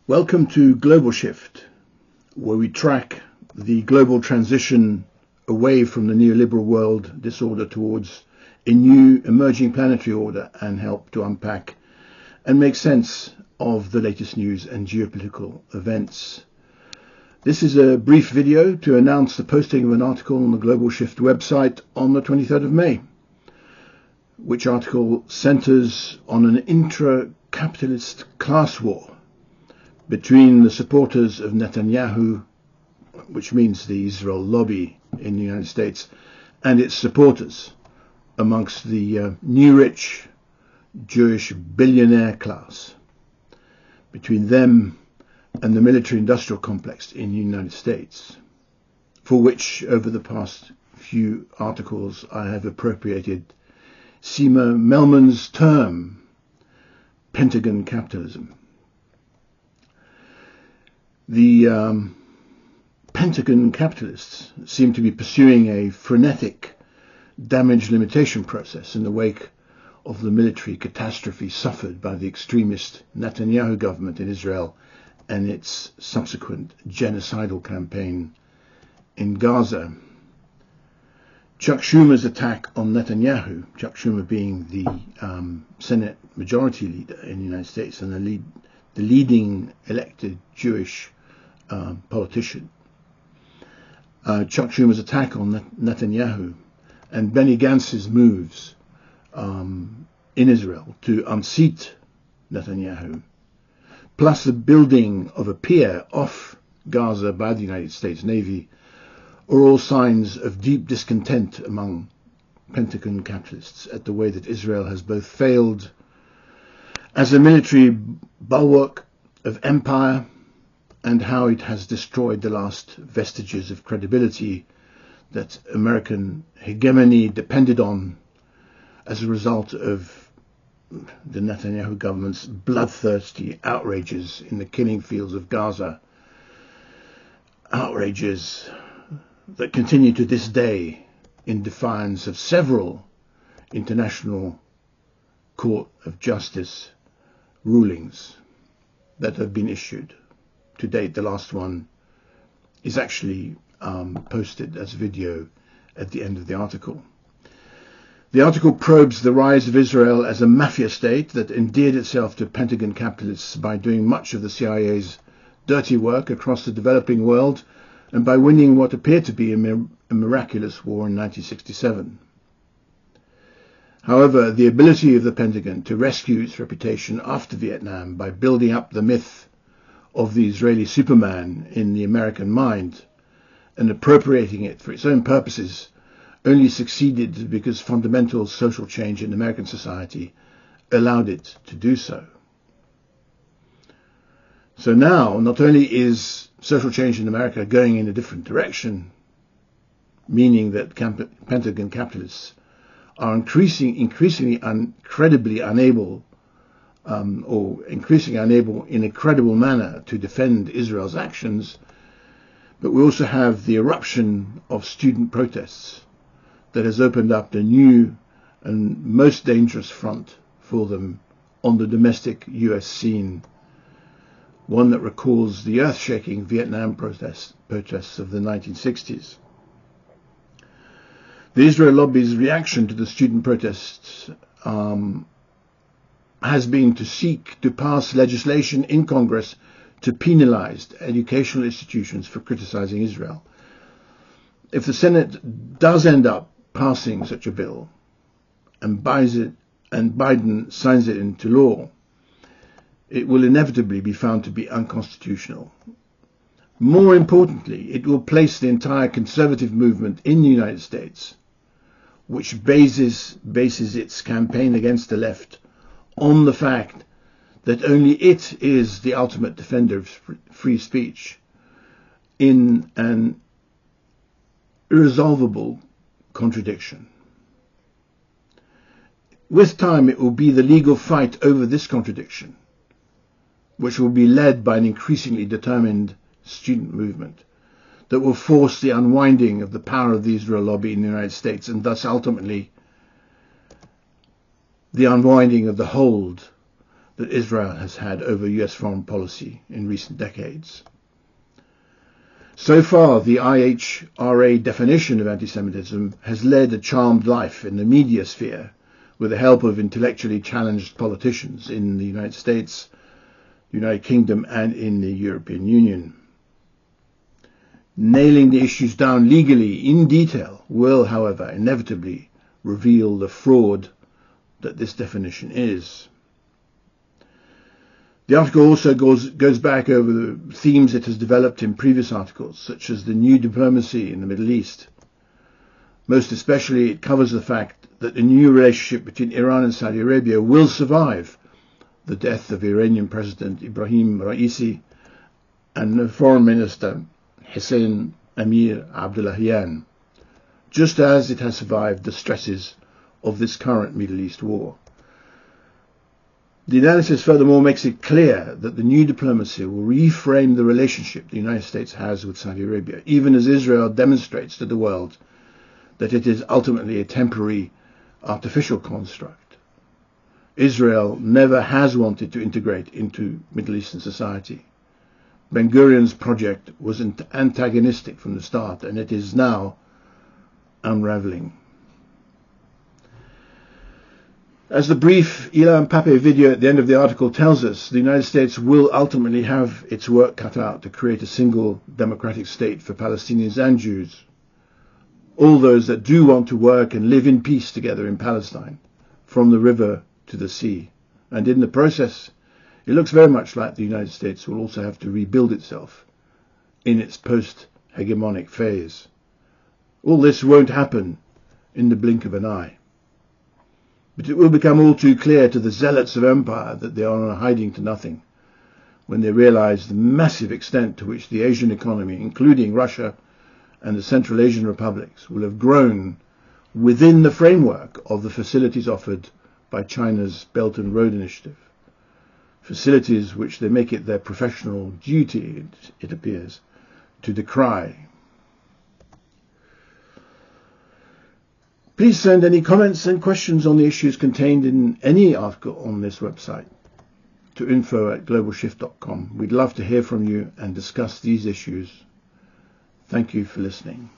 Welcome to Global Shift, where we track the global transition away from the neoliberal world disorder towards a new emerging planetary order and help to unpack and make sense of the latest news and geopolitical events. This is a brief video to announce the posting of an article on the Global Shift website on the 23rd of May, which article centers on an intra-capitalist class war between the supporters of Netanyahu, which means the Israel lobby in the United States, and its supporters amongst the new rich Jewish billionaire class, between them and the military-industrial complex in the United States, for which over the past few articles I have appropriated Seema Melman's term, Pentagon capitalism. The Pentagon capitalists seem to be pursuing a frenetic damage limitation process in the wake of the military catastrophe suffered by the extremist Netanyahu government in Israel and its subsequent genocidal campaign in Gaza. Chuck Schumer's attack on Netanyahu, Chuck Schumer being the Senate Majority Leader in the United States and the leading elected Jewish politician. Chuck Schumer's attack on Netanyahu and Benny Gantz's moves in Israel to unseat Netanyahu, plus the building of a pier off Gaza by the United States Navy, are all signs of deep discontent among Pentagon capitalists at the way that Israel has both failed as a military bulwark of empire and how it has destroyed the last vestiges of credibility that American hegemony depended on as a result of the Netanyahu government's bloodthirsty outrages in the killing fields of Gaza. Outrages that continue to this day in defiance of several international Court of Justice rulings that have been issued. To date, the last one is actually posted as a video at the end of the article. The article probes the rise of Israel as a mafia state that endeared itself to Pentagon capitalists by doing much of the CIA's dirty work across the developing world and by winning what appeared to be a miraculous war in 1967. However, the ability of the Pentagon to rescue its reputation after Vietnam by building up the myth of the Israeli Superman in the American mind and appropriating it for its own purposes only succeeded because fundamental social change in American society allowed it to do so. So now, not only is social change in America going in a different direction, meaning that Pentagon capitalists are increasingly incredibly unable in a credible manner to defend Israel's actions, but we also have the eruption of student protests that has opened up the new and most dangerous front for them on the domestic US scene, one that recalls the earth-shaking Vietnam protests of the 1960s. The Israel lobby's reaction to the student protests has been to seek to pass legislation in Congress to penalize educational institutions for criticizing Israel. If the Senate does end up passing such a bill and Biden signs it into law, it will inevitably be found to be unconstitutional. More importantly, it will place the entire conservative movement in the United States, which bases its campaign against the left on the fact that only it is the ultimate defender of free speech, in an irresolvable contradiction. With time, it will be the legal fight over this contradiction, which will be led by an increasingly determined student movement, that will force the unwinding of the power of the Israel lobby in the United States, and thus ultimately the unwinding of the hold that Israel has had over US foreign policy in recent decades. So far, the IHRA definition of anti-Semitism has led a charmed life in the media sphere with the help of intellectually challenged politicians in the United States, the United Kingdom and in the European Union. Nailing the issues down legally in detail will, however, inevitably reveal the fraud that this definition is. The article also goes back over the themes it has developed in previous articles, such as the new diplomacy in the Middle East. Most especially, it covers the fact that the new relationship between Iran and Saudi Arabia will survive the death of Iranian President Ibrahim Raisi and the Foreign Minister Hussein Amir Abdullahian, just as it has survived the stresses of this current Middle East war. The analysis furthermore makes it clear that the new diplomacy will reframe the relationship the United States has with Saudi Arabia, even as Israel demonstrates to the world that it is ultimately a temporary, artificial construct. Israel never has wanted to integrate into Middle Eastern society. Ben-Gurion's project was antagonistic from the start, and it is now unraveling. As the brief Ilan Pape video at the end of the article tells us, the United States will ultimately have its work cut out to create a single democratic state for Palestinians and Jews, all those that do want to work and live in peace together in Palestine, from the river to the sea. And in the process, it looks very much like the United States will also have to rebuild itself in its post-hegemonic phase. All this won't happen in the blink of an eye. But it will become all too clear to the zealots of empire that they are hiding to nothing when they realize the massive extent to which the Asian economy, including Russia and the Central Asian republics, will have grown within the framework of the facilities offered by China's Belt and Road Initiative. Facilities which they make it their professional duty, it appears, to decry. Please send any comments and questions on the issues contained in any article on this website to info@globalshift.com. We'd love to hear from you and discuss these issues. Thank you for listening.